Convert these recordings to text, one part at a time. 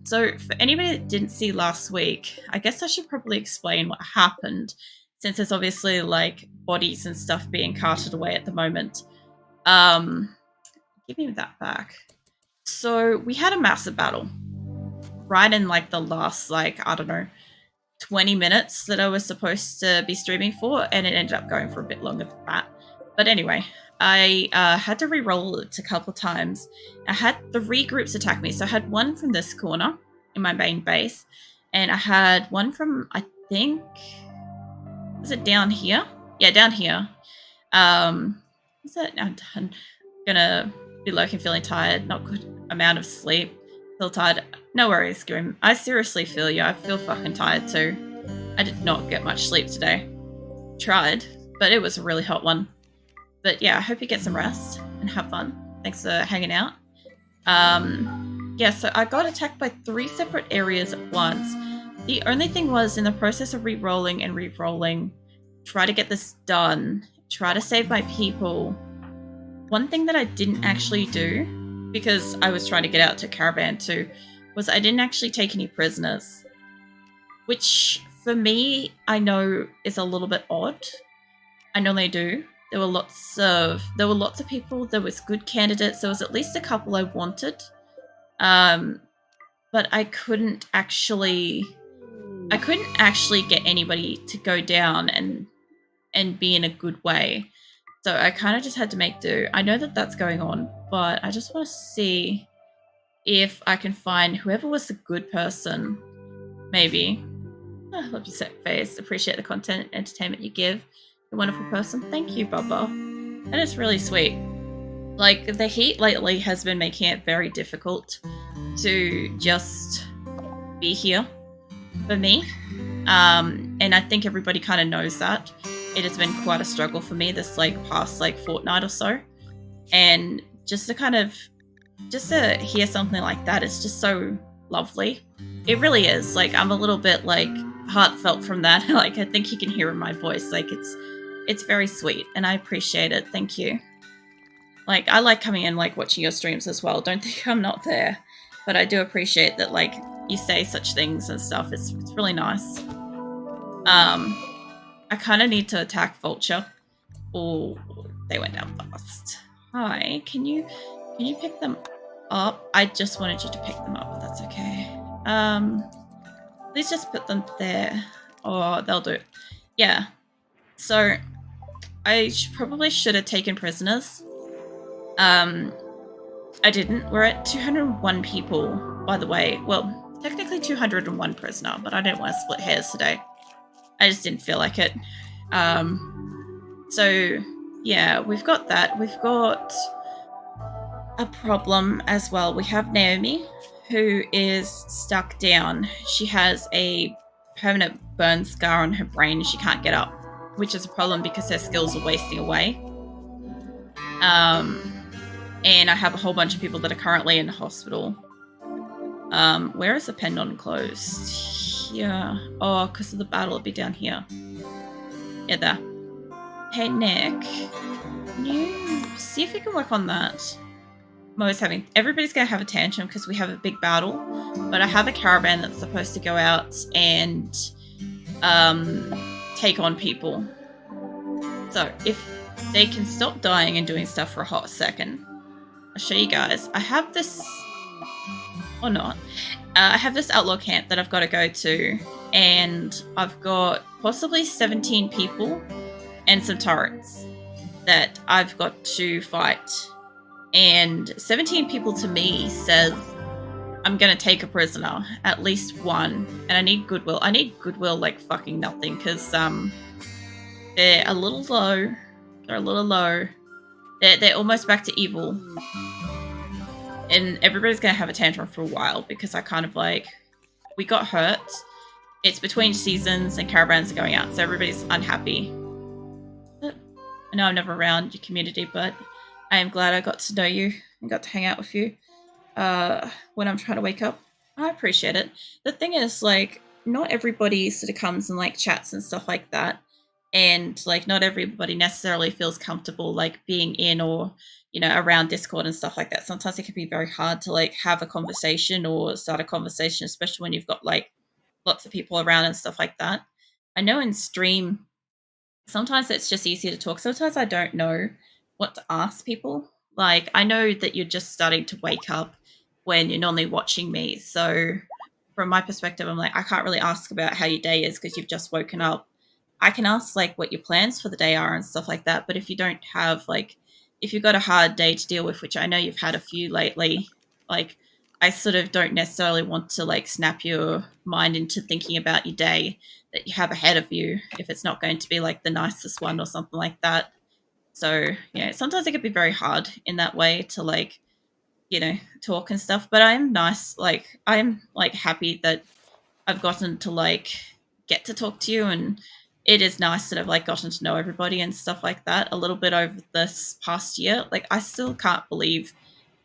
So for anybody that didn't see last week, I guess I should probably explain what happened, since there's obviously like bodies and stuff being carted away at the moment. Give me that back. So we had a massive battle right in like the last, like, I don't know, 20 minutes that I was supposed to be streaming for, and it ended up going for a bit longer than that. But anyway, I had to re-roll it a couple of times. I had 3 groups attack me. So I had one from this corner in my main base, and I had one from, I think, is it down here? Yeah, down here. Is it? I'm gonna be lurking, feeling tired, not good amount of sleep, feel tired. No worries, Grim. I seriously feel you. I feel fucking tired too. I did not get much sleep today. Tried, but it was a really hot one. But yeah, I hope you get some rest and have fun. Thanks for hanging out. Yeah, so I got attacked by 3 separate areas at once. The only thing was, in the process of re-rolling and re-rolling, try to get this done, try to save my people. One thing that I didn't actually do, because I was trying to get out to Caravan too, was I didn't actually take any prisoners. Which, for me, I know is a little bit odd. I normally do. There were lots of people. There was good candidates. There was at least a couple I wanted, but I couldn't actually get anybody to go down and be in a good way. So I kind of just had to make do. I know that that's going on, but I just want to see if I can find whoever was the good person. Maybe. I love your set face. Appreciate the content and entertainment you give. A wonderful person. Thank you, Bubba. That is really sweet. Like, the heat lately has been making it very difficult to just be here for me. And I think everybody kind of knows that. It has been quite a struggle for me this past fortnight or so. And just to hear something like that, it's just so lovely. It really is. Like, I'm a little bit heartfelt from that. I think you can hear in my voice. It's very sweet, and I appreciate it. Thank you. I like coming in, watching your streams as well. Don't think I'm not there, but I do appreciate that, you say such things and stuff. It's really nice. I kind of need to attack Vulture. Oh, they went down fast. Hi, can you pick them up? I just wanted you to pick them up, but that's okay. Let's just put them there. Oh, they'll do. Yeah. So, I probably should have taken prisoners. I didn't. We're at 201 people, by the way. Well, technically 201 prisoner, but I didn't want to split hairs today. I just didn't feel like it. So, yeah, we've got that. We've got a problem as well. We have Naomi, who is stuck down. She has a permanent burn scar on her brain and she can't get up, which is a problem because her skills are wasting away. And I have a whole bunch of people that are currently in the hospital. Where is the pendant closed? Here. Oh, because of the battle, it'll be down here. Yeah, there. Hey, Nick. Can you see if you can work on that? Everybody's going to have a tantrum because we have a big battle, but I have a caravan that's supposed to go out and take on people. So if they can stop dying and doing stuff for a hot second, I'll show you guys. I have this, or not, I have this outlaw camp that I've got to go to, and I've got possibly 17 people and some turrets that I've got to fight. And 17 people to me says I'm going to take a prisoner, at least one, and I need goodwill. I need goodwill like fucking nothing, because they're a little low. They're a little low. They're almost back to evil. And everybody's going to have a tantrum for a while because I kind of we got hurt. It's between seasons and caravans are going out, so everybody's unhappy. But I know I'm never around your community, but I am glad I got to know you and got to hang out with you when I'm trying to wake up. I appreciate it. The thing is, not everybody sort of comes and chats and stuff like that. And not everybody necessarily feels comfortable being in or around Discord and stuff like that. Sometimes it can be very hard to like have a conversation or start a conversation, especially when you've got like lots of people around and stuff like that. I know in stream, sometimes it's just easier to talk. Sometimes I don't know what to ask people. Like, I know that you're just starting to wake up when you're normally watching me. So, from my perspective, I'm like, I can't really ask about how your day is because you've just woken up. I can ask, like, what your plans for the day are and stuff like that. But if you don't have, like, if you've got a hard day to deal with, which I know you've had a few lately, like, I sort of don't necessarily want to, like, snap your mind into thinking about your day that you have ahead of you if it's not going to be like the nicest one or something like that. So, sometimes it can be very hard in that way to like, talk and stuff. But I'm nice. Like, I'm like happy that I've gotten to like get to talk to you, and it is nice that I've like gotten to know everybody and stuff like that a little bit over this past year. Like, I still can't believe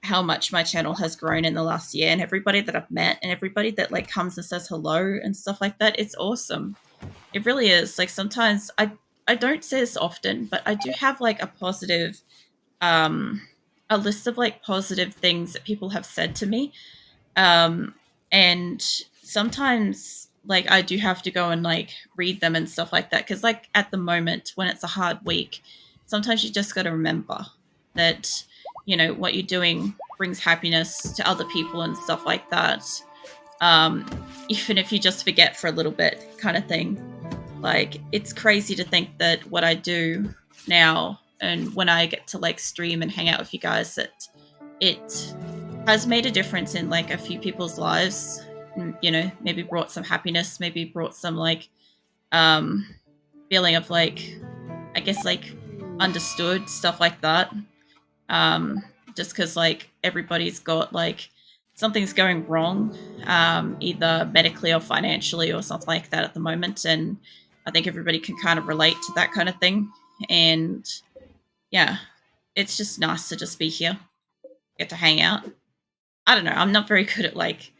how much my channel has grown in the last year, and everybody that I've met and everybody that like comes and says hello and stuff like that. It's awesome. It really is. Like, sometimes I don't say this often, but I do have like a positive a list of like positive things that people have said to me. And sometimes like I do have to go and like read them and stuff like that, cuz like at the moment when it's a hard week, sometimes you just got to remember that what you're doing brings happiness to other people and stuff like that. Even if you just forget for a little bit kind of thing. Like, it's crazy to think that what I do now and when I get to like stream and hang out with you guys, that it has made a difference in like a few people's lives. And, maybe brought some happiness, maybe brought some like um feeling of like, I guess, like understood, stuff like that. um, just because like everybody's got like something's going wrong, either medically or financially or something like that at the moment, and I think everybody can kind of relate to that kind of thing. And yeah, it's just nice to just be here, get to hang out. I don't know. I'm not very good at like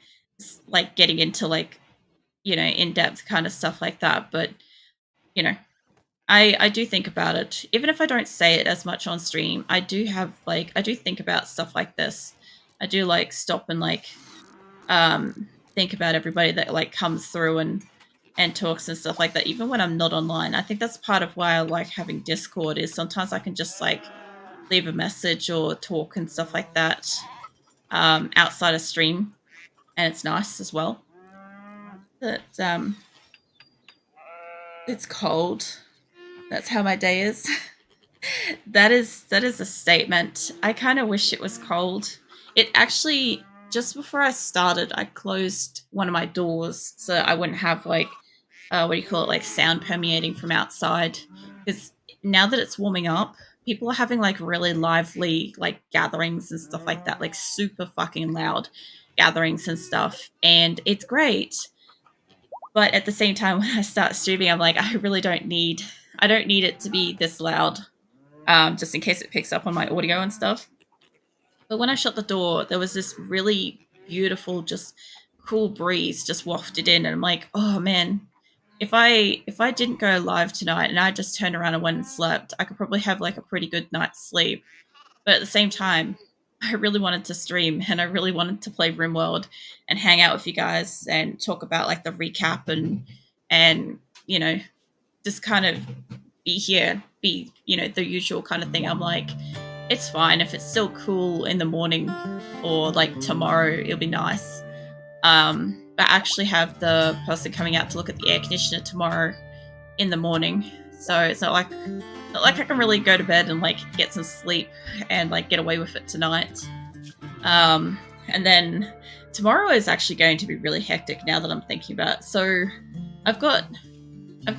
getting into like in depth kind of stuff like that, but you know I do think about it. Even if I don't say it as much on stream, I do have like I do think about stuff like this. I do like stop and like think about everybody that like comes through and talks and stuff like that, even when I'm not online. I think that's part of why I like having Discord, is sometimes I can just like leave a message or talk and stuff like that outside of stream, and it's nice as well. But it's cold. That's how my day is. That is a statement. I kind of wish it was cold. It actually, just before I started, I closed one of my doors so I wouldn't have like what do you call it, like sound permeating from outside. Because now that it's warming up, people are having like really lively like gatherings and stuff like that, like super fucking loud gatherings and stuff, and it's great. But at the same time, when I start streaming, I'm like, I don't need it to be this loud, just in case it picks up on my audio and stuff. But when I shut the door, there was this really beautiful, just cool breeze just wafted in, and I'm like, oh man, if I didn't go live tonight and I just turned around and went and slept, I could probably have like a pretty good night's sleep. But at the same time, I really wanted to stream and I really wanted to play RimWorld and hang out with you guys and talk about like the recap and just kind of be here, be the usual kind of thing. I'm like, it's fine if it's still cool in the morning or like tomorrow, it'll be nice. But I actually have the person coming out to look at the air conditioner tomorrow in the morning, so it's not like I can really go to bed and like get some sleep and like get away with it tonight. And then tomorrow is actually going to be really hectic now that I'm thinking about it. So I've got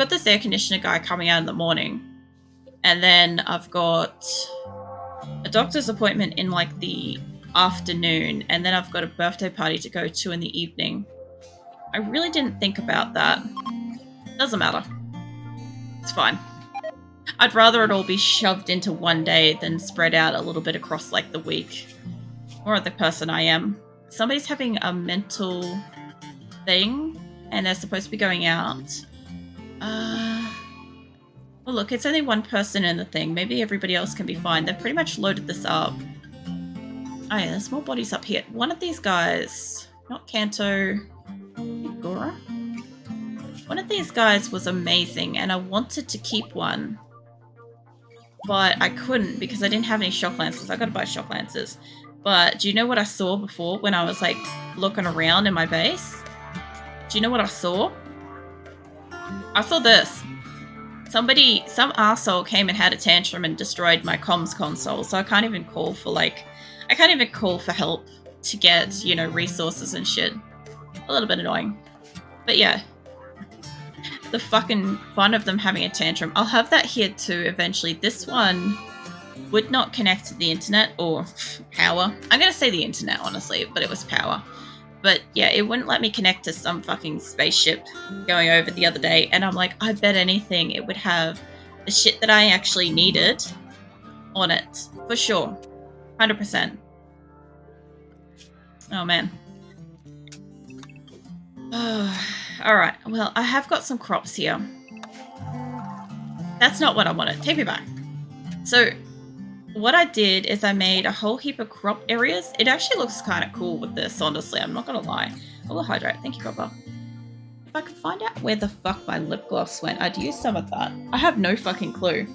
this air conditioner guy coming out in the morning, and then I've got a doctor's appointment in like the afternoon, and then I've got a birthday party to go to in the evening. I really didn't think about that. Doesn't matter. It's fine. I'd rather it all be shoved into one day than spread out a little bit across like the week. More of the person I am. Somebody's having a mental thing and they're supposed to be going out. Oh, look, it's only one person in the thing. Maybe everybody else can be fine. They've pretty much loaded this up. Oh, yeah, there's more bodies up here. One of these guys, not Kanto, Gora? One of these guys was amazing, and I wanted to keep one, but I couldn't because I didn't have any shock lancers. I gotta buy shock lancers. But do you know what I saw before when I was like looking around in my base? Do you know what I saw? I saw this. Some arsehole came and had a tantrum and destroyed my comms console, so I can't even call for help to get, you know, resources and shit. A little bit annoying. But yeah. The fucking fun of them having a tantrum. I'll have that here too eventually. This one would not connect to the internet or power. I'm gonna say the internet, honestly, but it was power. But yeah, it wouldn't let me connect to some fucking spaceship going over the other day. And I'm like, I bet anything it would have the shit that I actually needed on it. For sure. 100%. Oh, man. Alright, well, I have got some crops here. That's not what I wanted. Take me back. So, what I did is I made a whole heap of crop areas. It actually looks kind of cool with this, honestly. I'm not going to lie. I will hydrate. Thank you, Papa. If I could find out where the fuck my lip gloss went, I'd use some of that. I have no fucking clue.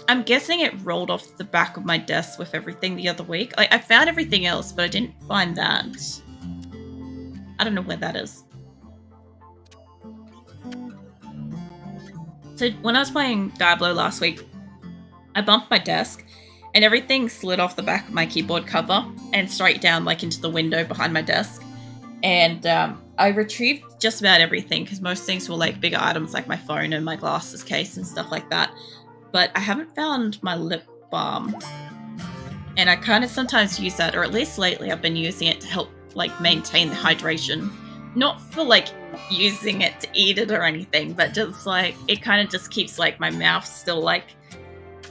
I'm guessing it rolled off the back of my desk with everything the other week. Like, I found everything else, but I didn't find that. I don't know where that is. So when I was playing Diablo last week, I bumped my desk and everything slid off the back of my keyboard cover and straight down like into the window behind my desk. And I retrieved just about everything because most things were like bigger items like my phone and my glasses case and stuff like that. But I haven't found my lip balm. And I kind of sometimes use that, or at least lately I've been using it to help like maintain the hydration. Not for like using it to eat it or anything, but just like it kind of just keeps like my mouth still like,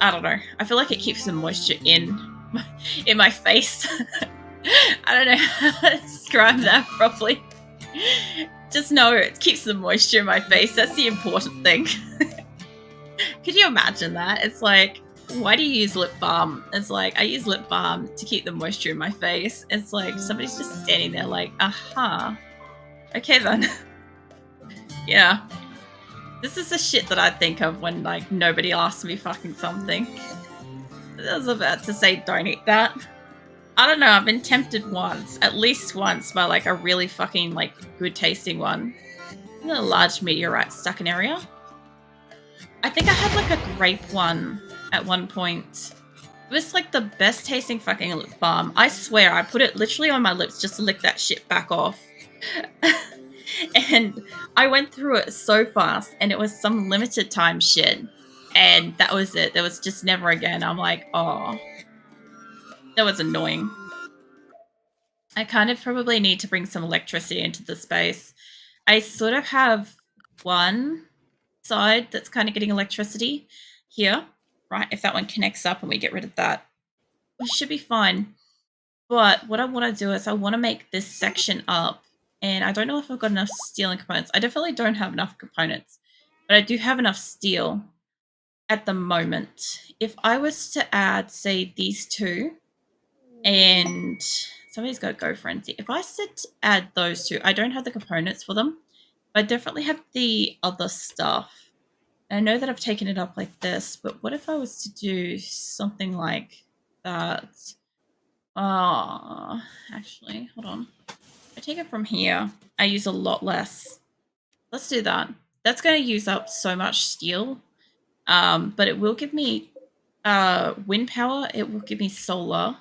I don't know. I feel like it keeps the moisture in my face. I don't know how to describe that properly. Just know it keeps the moisture in my face. That's the important thing. Could you imagine that? It's like, why do you use lip balm? It's like, I use lip balm to keep the moisture in my face. It's like, somebody's just standing there like, aha. Okay then. Yeah. This is the shit that I think of when, like, nobody asks me fucking something. I was about to say, don't eat that. I don't know, I've been tempted once, at least once, by, like, a really fucking, like, good-tasting one. A large meteorite stuck in area. I think I had, like, a grape one at one point. It was, like, the best-tasting fucking lip balm. I swear, I put it literally on my lips just to lick that shit back off. And I went through it so fast, and it was some limited time shit. And that was it. There was just never again. I'm like, oh. That was annoying. I kind of probably need to bring some electricity into the space. I sort of have one side that's kind of getting electricity here, right? If that one connects up and we get rid of that, we should be fine. But what I want to do is I want to make this section up. And I don't know if I've got enough steel and components. I definitely don't have enough components. But I do have enough steel at the moment. If I was to add, say, these two, and somebody's got to go frenzy. If I said to add those two, I don't have the components for them. But I definitely have the other stuff. And I know that I've taken it up like this, but what if I was to do something like that? Actually, hold on. I take it from here. I use a lot less. Let's do that. That's going to use up so much steel. But it will give me wind power. It will give me solar.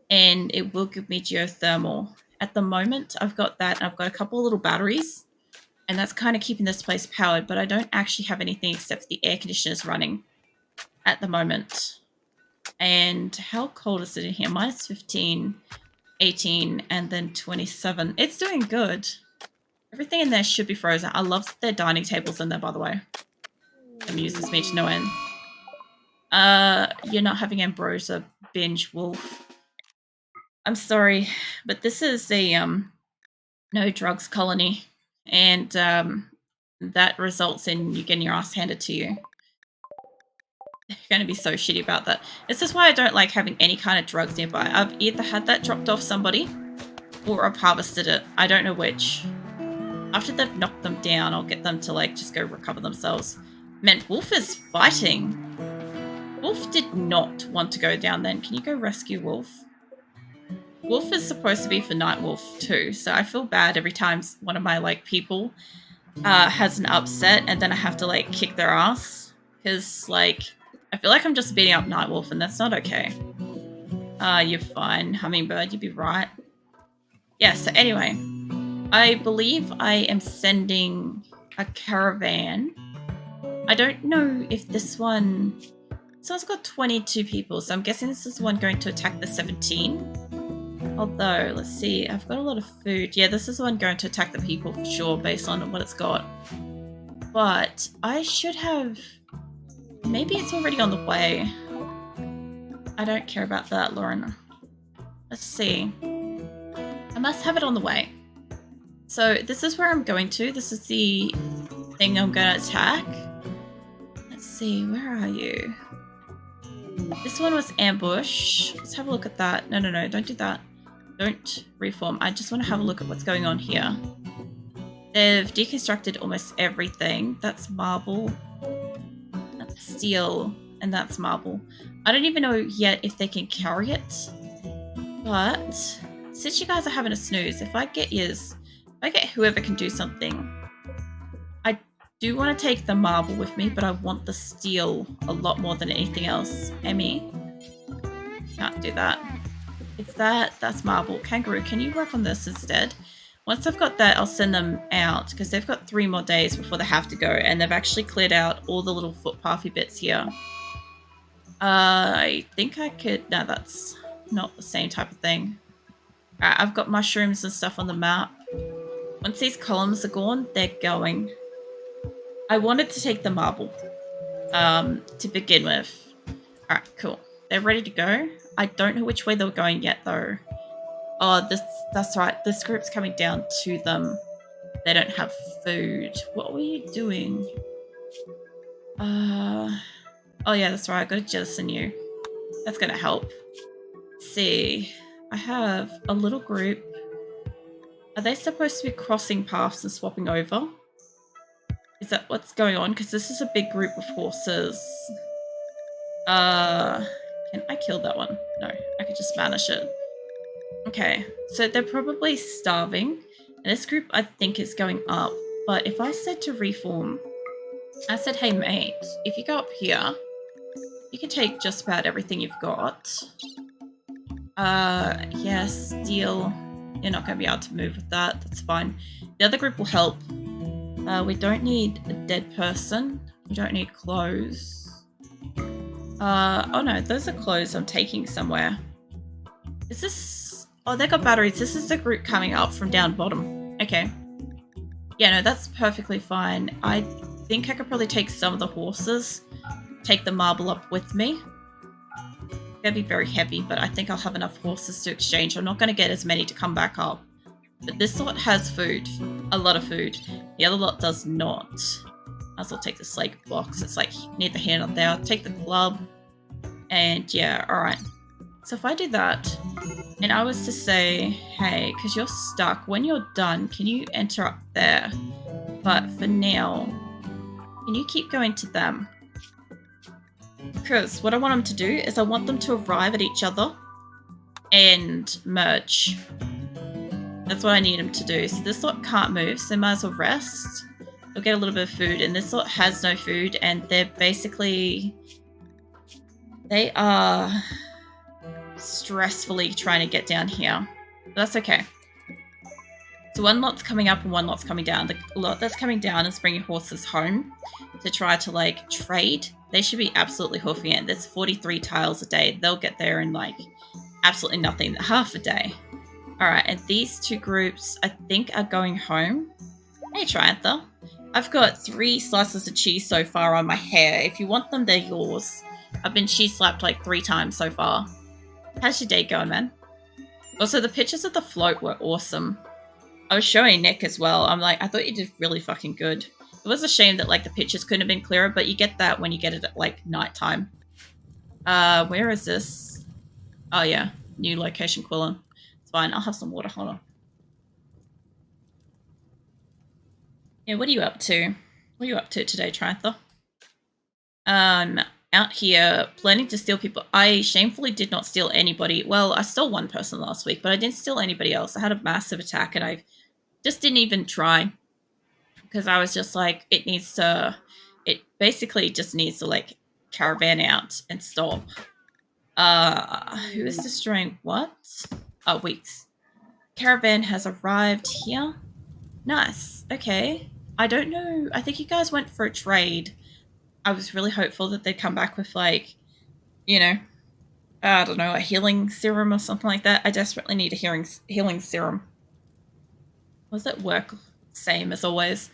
And it will give me geothermal. At the moment, I've got that. I've got a couple of little batteries. And that's kind of keeping this place powered. But I don't actually have anything except the air conditioners running at the moment. And how cold is it in here? Minus 15. 18 and then 27. It's doing good. Everything in there should be frozen. I love their dining tables in there, by the way. It amuses me to no end. You're not having Ambrosia binge, Wolf. I'm sorry, but this is a no drugs colony, and that results in you getting your ass handed to you. They're going to be so shitty about that. This is why I don't like having any kind of drugs nearby. I've either had that dropped off somebody or I've harvested it. I don't know which. After they've knocked them down, I'll get them to like just go recover themselves. Man, Wolf is fighting. Wolf did not want to go down then. Can you go rescue Wolf? Wolf is supposed to be for Night Wolf too, so I feel bad every time one of my like people has an upset and then I have to like kick their ass. Because like, I feel like I'm just beating up Night Wolf and that's not okay. You're fine, Hummingbird, you'd be right. Yeah, so anyway, I believe I am sending a caravan. I don't know if this one... So it's got 22 people, so I'm guessing this is the one going to attack the 17. Although, let's see, I've got a lot of food. Yeah, this is the one going to attack the people for sure, based on what it's got. But I should have... Maybe it's already on the way. I don't care about that, Lauren. Let's see. I must have it on the way. So this is where I'm going to. This is the thing I'm going to attack. Let's see, where are you? This one was ambush. Let's have a look at that. No, don't do that. Don't reform. I just want to have a look at what's going on here. They've deconstructed almost everything. That's marble. That's steel. And that's marble. I don't even know yet if they can carry it. But since you guys are having a snooze, if I get whoever can do something, I do want to take the marble with me, but I want the steel a lot more than anything else. Emmy, can't do that. It's that's marble. Kangaroo, can you work on this instead? Once I've got that, I'll send them out because they've got 3 more days before they have to go, and they've actually cleared out all the little footpathy bits here. I think I could... No, that's not the same type of thing. Alright, I've got mushrooms and stuff on the map. Once these columns are gone, they're going. I wanted to take the marble to begin with. Alright, cool. They're ready to go. I don't know which way they were going yet, though. Oh, that's right. This group's coming down to them. They don't have food. What were you doing? Oh yeah, that's right. I gotta jettison you. That's gonna help. Let's see. I have a little group. Are they supposed to be crossing paths and swapping over? Is that what's going on? Because this is a big group of horses. Can I kill that one? No, I could just banish it. Okay, so they're probably starving. And this group, I think, is going up. But if I said to reform, I said, hey, mate, if you go up here, you can take just about everything you've got. Yes, steel. You're not going to be able to move with that. That's fine. The other group will help. We don't need a dead person. We don't need clothes. Oh no, those are clothes I'm taking somewhere. Is this... Oh, they got batteries. This is the group coming up from down bottom. Okay. Yeah, no, that's perfectly fine. I think I could probably take some of the horses, take the marble up with me. They'll be very heavy, but I think I'll have enough horses to exchange. I'm not going to get as many to come back up. But this lot has food. A lot of food. The other lot does not. Might as well take the slate box. It's like near the hand up there. I'll take the club. And yeah, alright. So if I do that, and I was to say, hey, because you're stuck, when you're done, can you enter up there? But for now, can you keep going to them? Because what I want them to do is I want them to arrive at each other and merge. That's what I need them to do. So this lot can't move, so they might as well rest. They'll get a little bit of food, and this lot has no food, and they're basically... They are stressfully trying to get down here. But that's okay. So one lot's coming up and one lot's coming down. The lot that's coming down is bringing horses home to try to, like, trade. They should be absolutely hoofing it. There's 43 tiles a day. They'll get there in, like, absolutely nothing. Half a day. Alright, and these two groups, I think, are going home. Hey, Triantha. I've got 3 slices of cheese so far on my hair. If you want them, they're yours. I've been cheese slapped like 3 times so far. How's your day going, man? Also, the pictures of the float were awesome. I was showing Nick as well. I'm like, I thought you did really fucking good. It was a shame that like the pictures couldn't have been clearer, but you get that when you get it at like nighttime. Where is this? Oh yeah, new location, Qulin. It's fine. I'll have some water. Hold on. Yeah, what are you up to? What are you up to today, Trantha? Out here planning to steal people. I shamefully did not steal anybody. Well, I stole one person last week, but I didn't steal anybody else. I had a massive attack and I just didn't even try because I was just like, it basically just needs to like caravan out and stop. Who is destroying what? Oh, weeks. Caravan has arrived here. Nice. Okay. I don't know. I think you guys went for a trade. I was really hopeful that they'd come back with like, you know, I don't know, a healing serum or something like that. I desperately need a healing serum. Was it work same as always?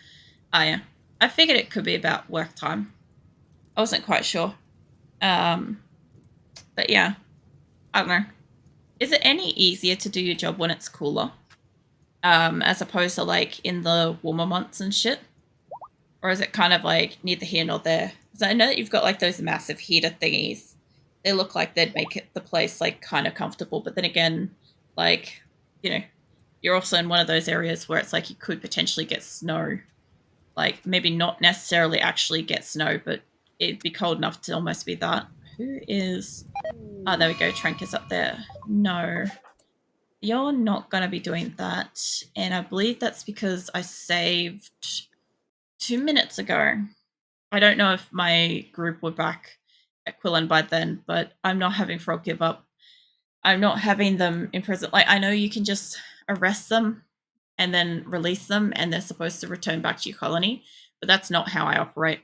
Oh yeah. I figured it could be about work time. I wasn't quite sure. But yeah. I don't know. Is it any easier to do your job when it's cooler? As opposed to like in the warmer months and shit? Or is it kind of like neither here nor there? Because I know that you've got like those massive heater thingies. They look like they'd make the place like kind of comfortable, but then again, like, you know, you're also in one of those areas where it's like you could potentially get snow. Like maybe not necessarily actually get snow, but it'd be cold enough to almost be that. Who is... Oh, there we go. Trank is up there. No. You're not going to be doing that. And I believe that's because I saved 2 minutes ago. I don't know if my group were back at Qulin by then, but I'm not having Frog give up. I'm not having them in prison. Like, I know you can just arrest them and then release them, and they're supposed to return back to your colony, but that's not how I operate.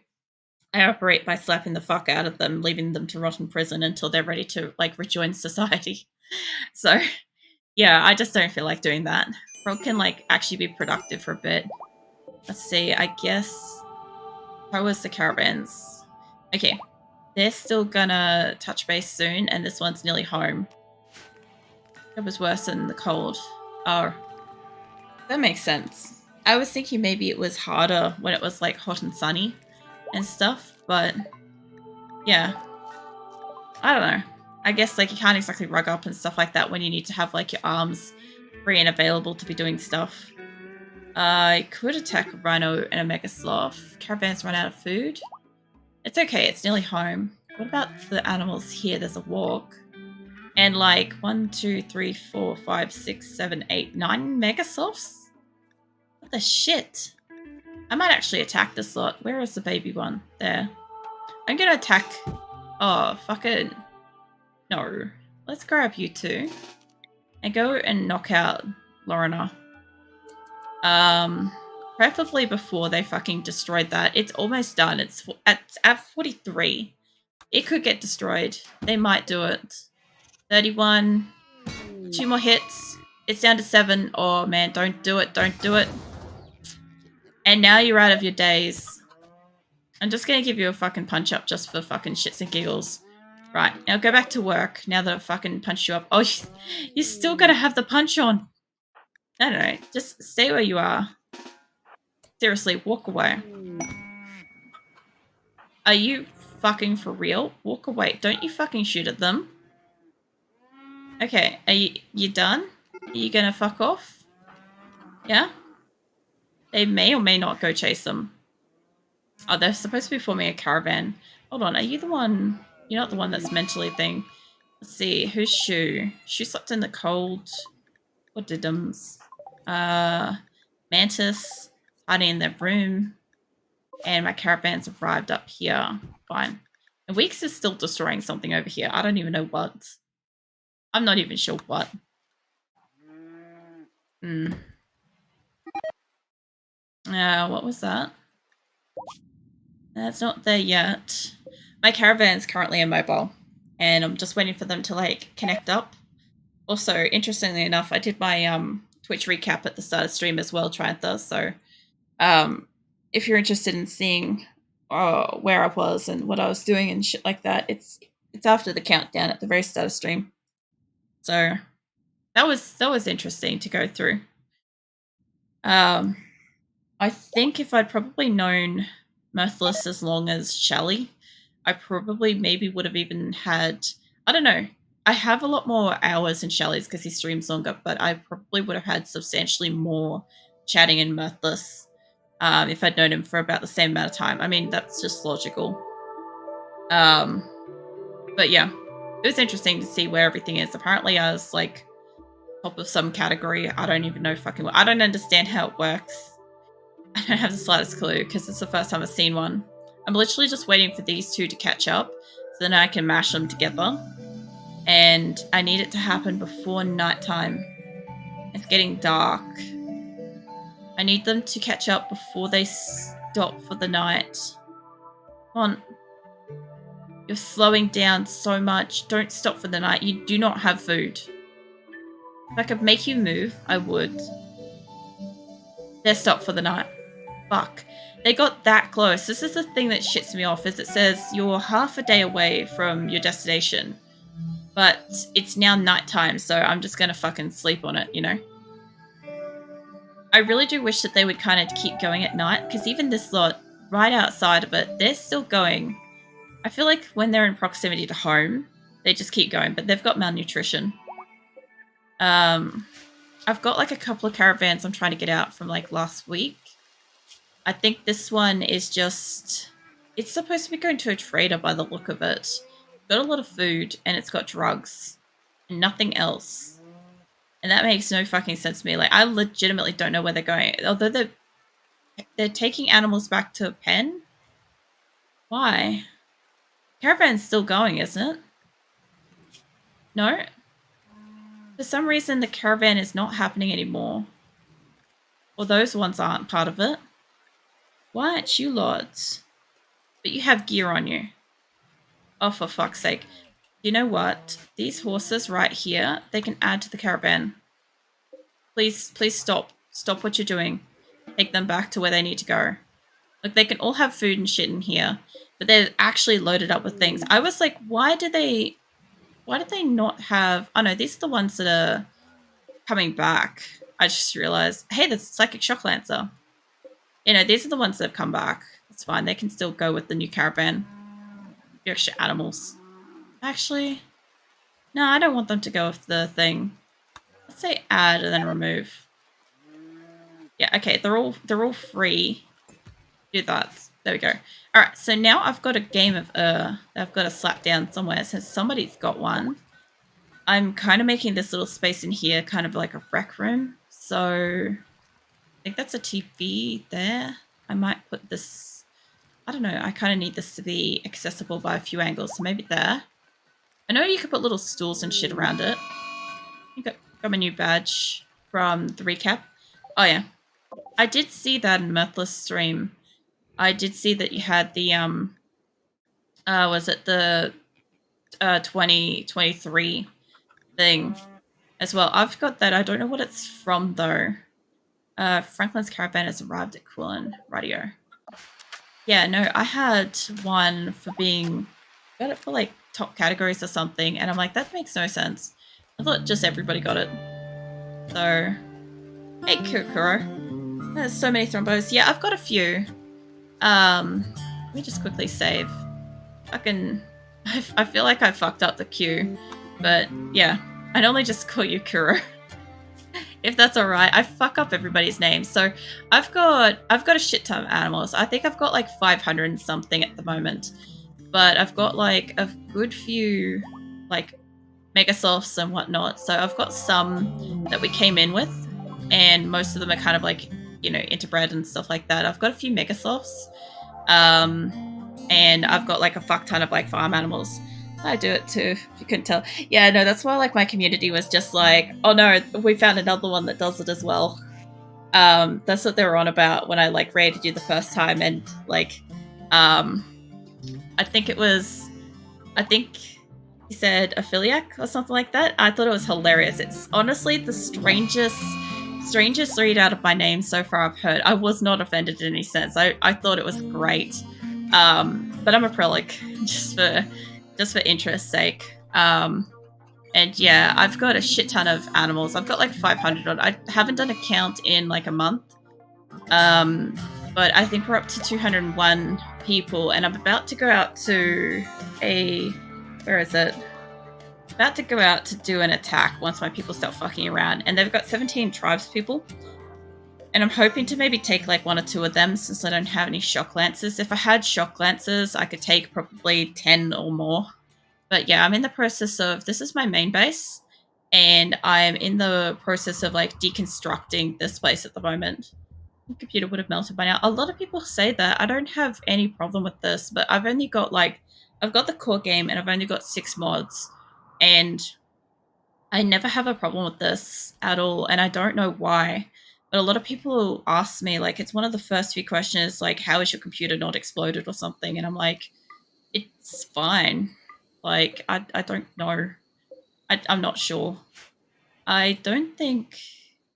I operate by slapping the fuck out of them, leaving them to rot in prison until they're ready to, like, rejoin society. So, yeah, I just don't feel like doing that. Frog can, like, actually be productive for a bit. Let's see, I guess... How was the caravans? Okay, they're still gonna touch base soon, and this one's nearly home. It was worse than the cold. Oh, that makes sense. I was thinking maybe it was harder when it was like hot and sunny and stuff, but yeah. I don't know. I guess like you can't exactly rug up and stuff like that when you need to have like your arms free and available to be doing stuff. I could attack a rhino and a mega sloth. Caravans run out of food. It's okay, it's nearly home. What about the animals here? There's a walk. And like 1, 2, 3, 4, 5, 6, 7, 8, 9 megasofts? What the shit? I might actually attack this lot. Where is the baby one? There. I'm gonna attack... Oh, fucking... No. Let's grab you two. And go and knock out Lorna. Preferably before they fucking destroyed that. It's almost done. It's at 43. It could get destroyed. They might do it. 31. 2 more hits. It's down to 7. Oh man, don't do it. Don't do it. And now you're out of your days. I'm just gonna give you a fucking punch up just for fucking shits and giggles. Right, now go back to work now that I've fucking punched you up. Oh, you're still gonna have the punch on. I don't know. Just stay where you are. Seriously, walk away. Are you fucking for real? Walk away. Don't you fucking shoot at them. Okay, are you done? Are you gonna fuck off? Yeah? They may or may not go chase them. Oh, they're supposed to be forming a caravan. Hold on, are you the one... You're not the one that's mentally thing. Let's see, who's Shu? Shu slept in the cold. What diddums? Mantis, hiding in their room. And my caravans arrived up here. Fine. And Weeks is still destroying something over here. I don't even know what. I'm not even sure what. What was that? That's not there yet. My caravan's currently immobile, and I'm just waiting for them to like connect up. Also, interestingly enough, I did my Twitch recap at the start of stream as well, Trantha. So, if you're interested in seeing where I was and what I was doing and shit like that, it's after the countdown at the very start of stream. So that was interesting to go through. I think if I'd probably known Mirthless as long as Shelley, I probably maybe would have even had, I don't know. I have a lot more hours in Shelley's because he streams longer, but I probably would have had substantially more chatting in Mirthless if I'd known him for about the same amount of time. I mean, that's just logical. But yeah, it was interesting to see where everything is. Apparently, I was like top of some category. I don't even know fucking well. I don't understand how it works. I don't have the slightest clue because it's the first time I've seen one. I'm literally just waiting for these two to catch up so then I can mash them together. And I need it to happen before nighttime. It's getting dark. I need them to catch up before they stop for the night. Come on. You're slowing down so much. Don't stop for the night. You do not have food. If I could make you move, I would. They're stopped for the night. Fuck. They got that close. This is the thing that shits me off, is it says you're half a day away from your destination. But it's now nighttime, so I'm just gonna fucking sleep on it, you know? I really do wish that they would kind of keep going at night, because even this lot, right outside of it, they're still going. I feel like when they're in proximity to home, they just keep going, but they've got malnutrition. I've got like a couple of caravans I'm trying to get out from like last week. I think this one is just... It's supposed to be going to a trader by the look of it. It's got a lot of food and it's got drugs and nothing else. And that makes no fucking sense to me. Like, I legitimately don't know where they're going. Although they're taking animals back to a pen? Why? Caravan's still going, isn't it? No? For some reason, the caravan is not happening anymore. Or those ones aren't part of it. Why aren't you lots? But you have gear on you. Oh, for fuck's sake. You know what? These horses right here, they can add to the caravan. Please stop. Stop what you're doing. Take them back to where they need to go. Like, they can all have food and shit in here, but they're actually loaded up with things. I was like, why did they not have... Oh, no, these are the ones that are coming back. I just realized, hey, there's a Psychic Shock Lancer. You know, these are the ones that have come back. It's fine. They can still go with the new caravan. The extra animals. Actually, no, I don't want them to go with the thing. Let's say add and then remove. Yeah, okay, they're all free. Do that. There we go. Alright, so now I've got a game of I've got to slap down somewhere since somebody's got one. I'm kind of making this little space in here kind of like a rec room. So I think that's a TV there. I might put this, I don't know, I kind of need this to be accessible by a few angles, so maybe there. I know you could put little stools and shit around it. I got my new badge from the recap. Oh yeah. I did see that in Mirthless stream. I did see that you had the was it the 2023 thing as well. I've got that. I don't know what it's from though. Franklin's caravan has arrived at Qulin. Radio. Yeah, no, I had one for being... got it for like top categories or something, and I'm like, that makes no sense. I thought just everybody got it. So, hey Kuro. There's so many thrombos. Yeah, I've got a few. Let me just quickly save. I feel like I fucked up the queue, but yeah, I normally just call you Kuro. If that's alright. I fuck up everybody's names. So I've got a shit ton of animals. I think I've got like 500 and something at the moment. But I've got like a good few like megasofts and whatnot. So I've got some that we came in with, and most of them are kind of like, you know, interbred and stuff like that. I've got a few megasofts. And I've got like a fuck ton of like farm animals. I do it too, if you couldn't tell. Yeah, no, that's why like my community was just like, oh no, we found another one that does it as well. That's what they were on about when I like raided you the first time, and like, I think he said affiliac or something like that. I thought it was hilarious. It's honestly the strangest read out of my name so far I've heard. I was not offended in any sense. I thought it was great. But I'm a prolic just for interest's sake. And yeah, I've got a shit ton of animals. I've got like 500 on. I haven't done a count in like a month. But I think we're up to 201 people, and I'm about to go out to where is it? About to go out to do an attack once my people start fucking around, and they've got 17 tribes people. And I'm hoping to maybe take like 1 or 2 of them since I don't have any shock lances. If I had shock lances, I could take probably 10 or more. But yeah, I'm in the process of, this is my main base, and I'm in the process of like deconstructing this place at the moment. The computer would have melted by now. A lot of people say that. I don't have any problem with this, but I've only got I've got the core game and I've only got 6 mods, and I never have a problem with this at all, and I don't know why. But a lot of people ask me, like, it's one of the first few questions, like, how is your computer not exploded or something? And I'm like, it's fine. Like, I don't know. I'm not sure. I don't think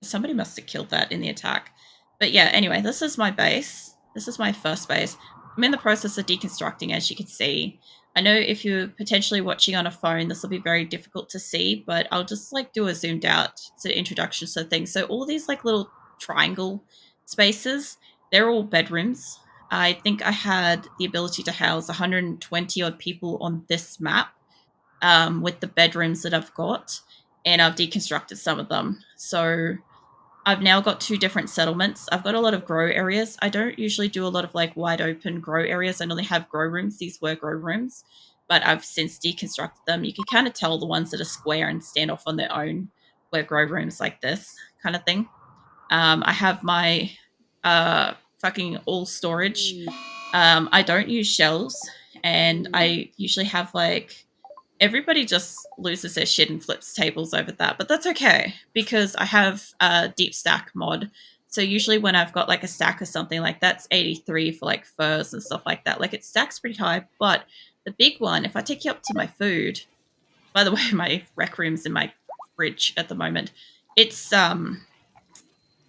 somebody must have killed that in the attack. But yeah, anyway, this is my base. This is my first base. I'm in the process of deconstructing, as you can see. I know if you're potentially watching on a phone, this will be very difficult to see, but I'll just like do a zoomed out to introduction sort of thing. So all these like little triangle spaces, they're all bedrooms. I think I had the ability to house 120 odd people on this map, with the bedrooms that I've got, and I've deconstructed some of them. So I've now got 2 different settlements. I've got a lot of grow areas. I don't usually do a lot of like wide open grow areas. I only have grow rooms. These were grow rooms, but I've since deconstructed them. You can kind of tell the ones that are square and stand off on their own were grow rooms like this kind of thing. I have my fucking all storage. I don't use shelves, and I usually have like, everybody just loses their shit and flips tables over that, but that's okay because I have a deep stack mod. So usually when I've got like a stack or something, like that's 83 for like furs and stuff like that. Like it stacks pretty high, but the big one, if I take you up to my food, by the way, my rec room's in my fridge at the moment. It's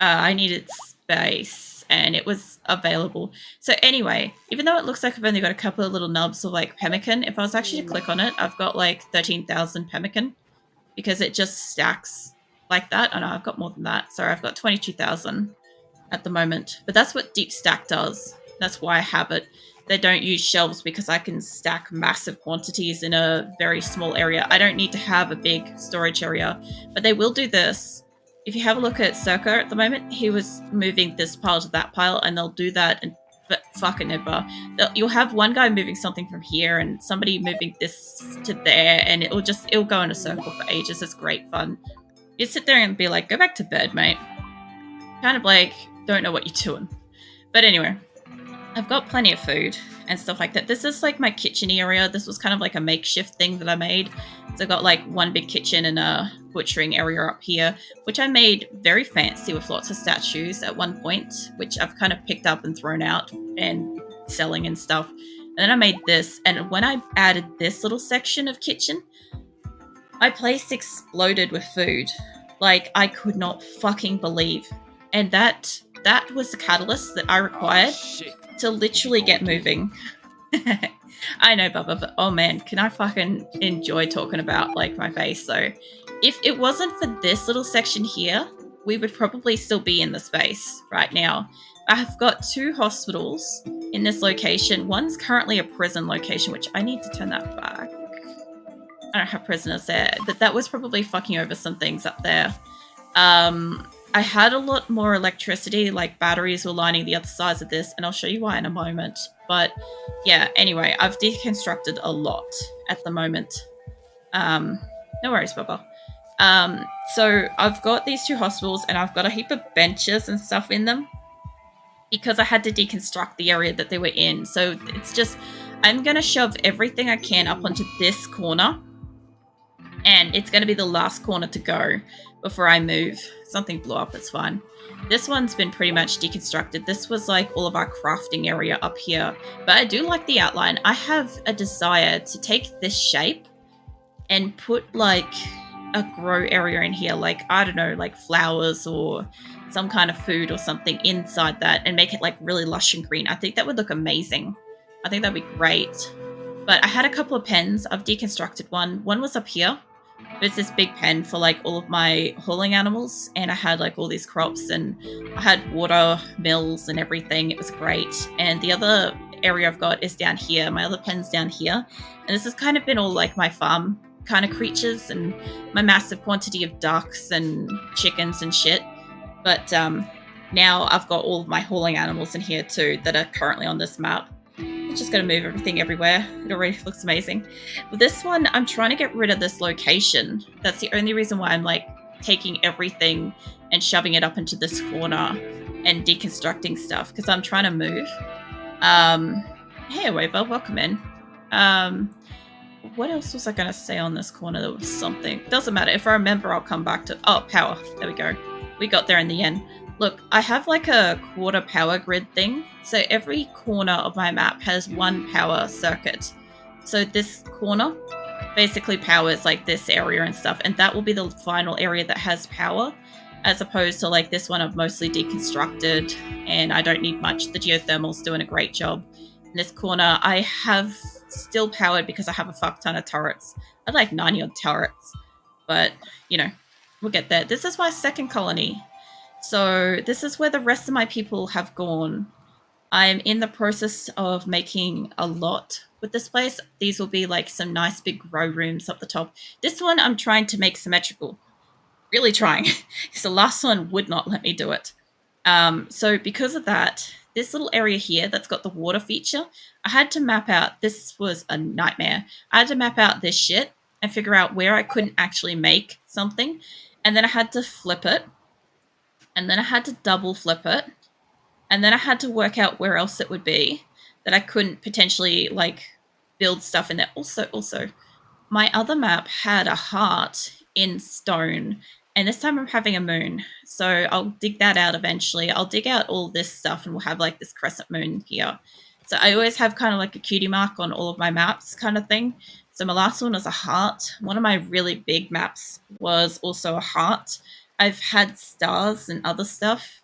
I needed space and it was available. So anyway, even though it looks like I've only got a couple of little nubs of like pemmican, if I was actually to click on it, I've got like 13,000 pemmican because it just stacks like that. Oh no, I've got more than that. Sorry, I've got 22,000 at the moment. But that's what deep stack does. That's why I have it. They don't use shelves because I can stack massive quantities in a very small area. I don't need to have a big storage area, but they will do this. If you have a look at Circa at the moment, he was moving this pile to that pile, and they'll do that, and but fucking ever. You'll have one guy moving something from here and somebody moving this to there, and it'll go in a circle for ages. It's great fun. You sit there and be like, go back to bed, mate. Kind of like, don't know what you're doing. But anyway, I've got plenty of food and stuff like that. This is like my kitchen area. This was kind of like a makeshift thing that I made. So I got like one big kitchen and a butchering area up here, which I made very fancy with lots of statues at one point, which I've kind of picked up and thrown out and selling and stuff. And then I made this, and when I added this little section of kitchen, my place exploded with food. Like, I could not fucking believe. And that was the catalyst that I required to literally get moving. I know, Bubba, but oh man, can I fucking enjoy talking about like my base. So if it wasn't for this little section here, we would probably still be in the space right now. I've got 2 hospitals in this location. One's currently a prison location, which I need to turn that back. I don't have prisoners there. That was probably fucking over some things up there. I had a lot more electricity, like batteries were lining the other sides of this, and I'll show you why in a moment. But yeah, anyway, I've deconstructed a lot at the moment. No worries, Bubba. So I've got these 2 hospitals, and I've got a heap of benches and stuff in them because I had to deconstruct the area that they were in. So it's just, I'm going to shove everything I can up onto this corner, and it's going to be the last corner to go before I move. Something blew up, it's fine. This one's been pretty much deconstructed. This was like all of our crafting area up here, but I do like the outline. I have a desire to take this shape and put like a grow area in here, like, I don't know, like flowers or some kind of food or something inside that, and make it like really lush and green. I think that would look amazing. I think that'd be great. But I had a couple of pens. I've deconstructed one. One was up here. It's this big pen for like all of my hauling animals, and I had like all these crops, and I had water mills and everything. It was great. And the other area I've got is down here. My other pen's down here, and this has kind of been all like my farm kind of creatures and my massive quantity of ducks and chickens and shit. But now I've got all of my hauling animals in here too that are currently on this map. I'm just going to move everything everywhere. It already looks amazing. With this one, I'm trying to get rid of this location. That's the only reason why I'm like taking everything and shoving it up into this corner and deconstructing stuff, because I'm trying to move. Hey, Waver, welcome in. What else was I going to say on this corner? There was something. Doesn't matter. If I remember, I'll come back to... Oh, power. There we go. We got there in the end. Look, I have like a quarter power grid thing. So every corner of my map has one power circuit. So this corner basically powers like this area and stuff. And that will be the final area that has power. As opposed to like this one I've mostly deconstructed. And I don't need much. The geothermal's doing a great job. In this corner, I have still powered because I have a fuck ton of turrets. I'd like 90 odd turrets. But, you know, we'll get there. This is my second colony. So this is where the rest of my people have gone. I'm in the process of making a lot with this place. These will be like some nice big grow rooms up the top. This one I'm trying to make symmetrical. Really trying. Because the last one would not let me do it. So because of that, this little area here that's got the water feature, I had to map out. This was a nightmare. I had to map out this shit and figure out where I couldn't actually make something. And then I had to flip it. And then I had to double flip it. And then I had to work out where else it would be that I couldn't potentially like build stuff in there. Also, my other map had a heart in stone, and this time I'm having a moon. So I'll dig that out eventually. I'll dig out all this stuff and we'll have like this crescent moon here. So I always have kind of like a cutie mark on all of my maps kind of thing. So my last one was a heart. One of my really big maps was also a heart. I've had stars and other stuff.